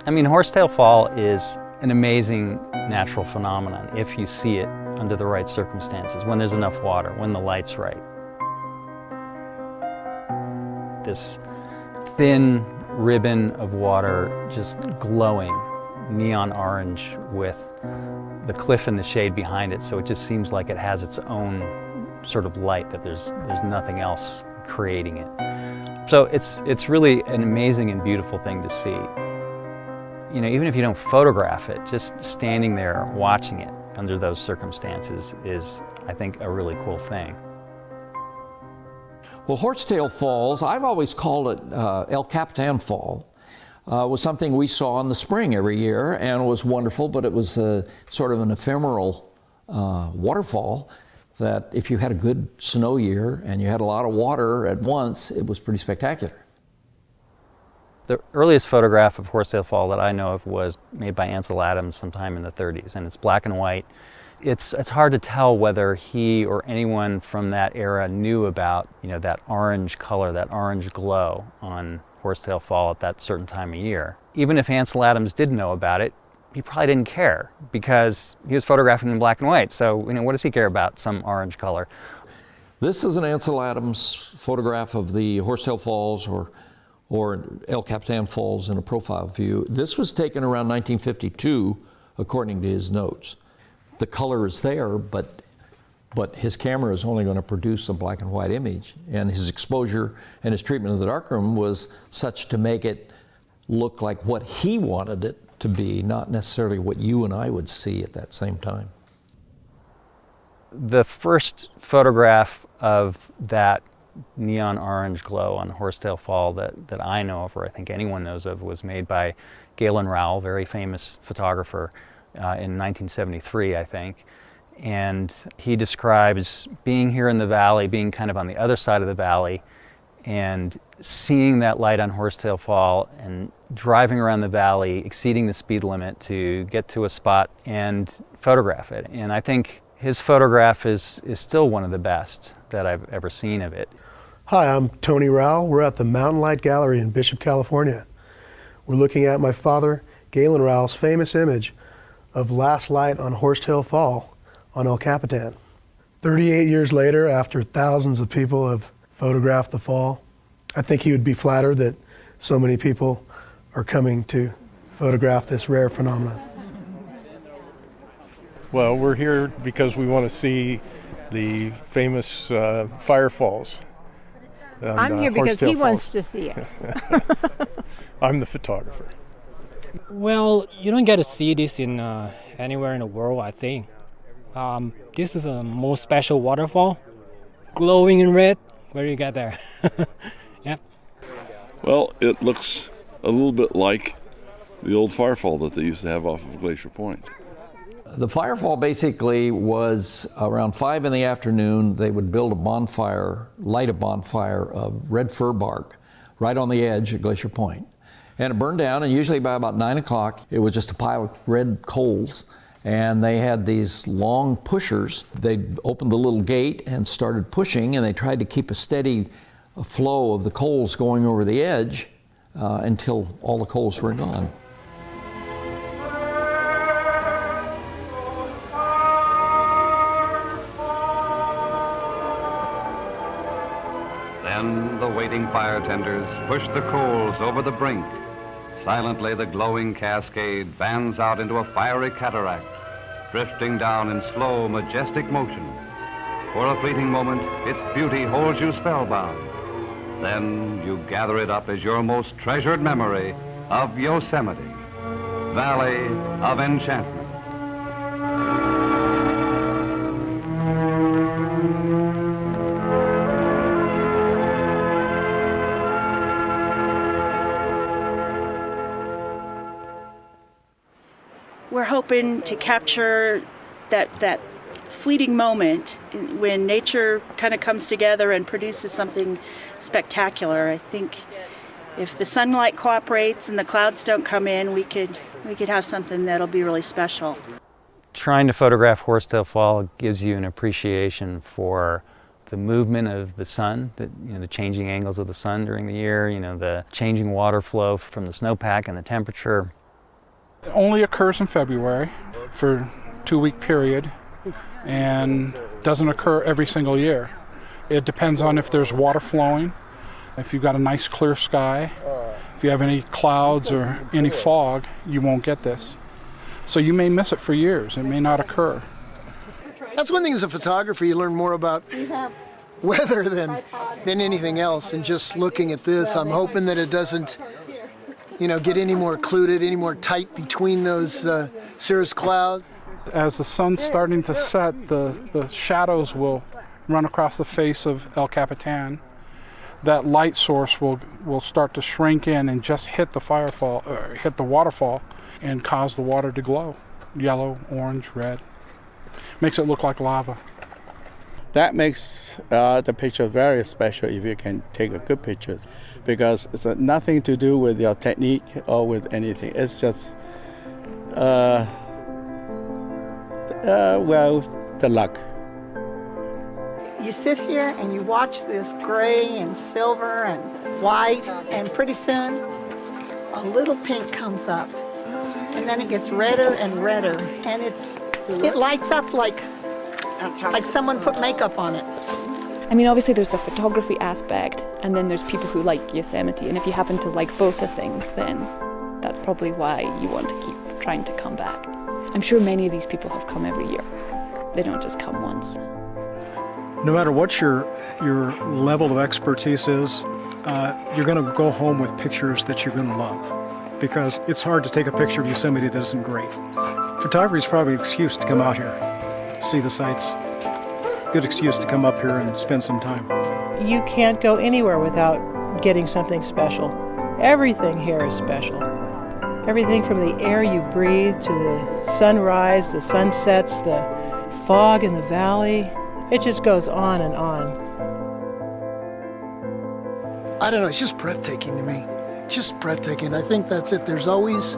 I mean, Horsetail Fall is an amazing natural phenomenon if you see it under the right circumstances, when there's enough water, when the light's right. This thin ribbon of water just glowing neon orange with the cliff and the shade behind it, so it just seems like it has its own sort of light, that there's nothing else creating it. So it's really an amazing and beautiful thing to see. You know, even if you don't photograph it, just standing there watching it under those circumstances is, I think, a really cool thing. Well, Horsetail Falls, I've always called it El Capitan Fall, was something we saw in the spring every year, and it was wonderful, but it was sort of an ephemeral waterfall that if you had a good snow year and you had a lot of water at once, it was pretty spectacular. The earliest photograph of Horsetail Fall that I know of was made by Ansel Adams sometime in the 30s, and it's black and white. It's hard to tell whether he or anyone from that era knew about, you know, that orange color, that orange glow on Horsetail Fall at that certain time of year. Even if Ansel Adams did know about it, he probably didn't care because he was photographing in black and white. So, you know, what does he care about some orange color? This is an Ansel Adams photograph of the Horsetail Falls or El Capitan Falls in a profile view. This was taken around 1952, according to his notes. The color is there, but his camera is only going to produce a black and white image, and his exposure and his treatment of the darkroom was such to make it look like what he wanted it to be, not necessarily what you and I would see at that same time. The first photograph of that neon orange glow on Horsetail Fall that I know of, or I think anyone knows of, was made by Galen Rowell, very famous photographer, in 1973, I think. And he describes being here in the valley, being kind of on the other side of the valley, and seeing that light on Horsetail Fall and driving around the valley, exceeding the speed limit to get to a spot and photograph it. And I think his photograph is still one of the best that I've ever seen of it. Hi, I'm Tony Rowell. We're at the Mountain Light Gallery in Bishop, California. We're looking at my father, Galen Rowell's famous image of last light on Horsetail Fall on El Capitan. 38 years later, after thousands of people have photographed the fall, I think he would be flattered that so many people are coming to photograph this rare phenomenon. Well, we're here because we want to see the famous fire falls. I'm here because he wants to see it. I'm the photographer. Well, you don't get to see this in anywhere in the world, I think. This is a most special waterfall, glowing in red. Where do you get there? Yeah. Well, it looks a little bit like the old firefall that they used to have off of Glacier Point. The firefall basically was around 5 in the afternoon. They would build a bonfire, light a bonfire of red fir bark right on the edge at Glacier Point. And it burned down, and usually by about 9 o'clock, it was just a pile of red coals. And they had these long pushers. They opened the little gate and started pushing, and they tried to keep a steady flow of the coals going over the edge until all the coals were gone. Then the waiting fire tenders push the coals over the brink. Silently, the glowing cascade fans out into a fiery cataract, drifting down in slow, majestic motion. For a fleeting moment, its beauty holds you spellbound. Then you gather it up as your most treasured memory of Yosemite, Valley of Enchantment. We're hoping to capture that fleeting moment when nature kind of comes together and produces something spectacular. I think if the sunlight cooperates and the clouds don't come in, we could have something that'll be really special. Trying to photograph Horsetail Fall gives you an appreciation for the movement of the sun, the changing angles of the sun during the year, the changing water flow from the snowpack and the temperature. It only occurs in February for a 2-week period and doesn't occur every single year. It depends on if there's water flowing, if you've got a nice clear sky. If you have any clouds or any fog, you won't get this. So you may miss it for years. It may not occur. That's one thing as a photographer, you learn more about weather than anything else. And just looking at this, I'm hoping that it doesn't, get any more occluded, any more tight between those cirrus clouds. As the sun's starting to set, the shadows will run across the face of El Capitan. That light source will start to shrink in and just hit the hit the waterfall and cause the water to glow. Yellow, orange, red. Makes it look like lava. That makes the picture very special if you can take a good pictures, because it's nothing to do with your technique or with anything. It's just, the luck. You sit here and you watch this gray and silver and white, and pretty soon a little pink comes up, and then it gets redder and redder, and it lights up like someone put makeup on it. I mean, obviously there's the photography aspect, and then there's people who like Yosemite, and if you happen to like both the things, then that's probably why you want to keep trying to come back. I'm sure many of these people have come every year. They don't just come once. No matter what your level of expertise is, you're going to go home with pictures that you're going to love, because it's hard to take a picture of Yosemite that isn't great. Photography is probably an excuse to come out here, see the sights. Good excuse to come up here and spend some time. You can't go anywhere without getting something special. Everything here is special. Everything from the air you breathe to the sunrise, the sunsets, the fog in the valley. It just goes on and on. I don't know, it's just breathtaking to me. Just breathtaking. I think that's it. There's always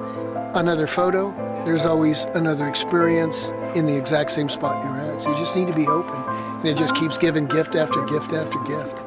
another photo. There's always another experience in the exact same spot you're at. So you just need to be open. And it just keeps giving gift after gift after gift.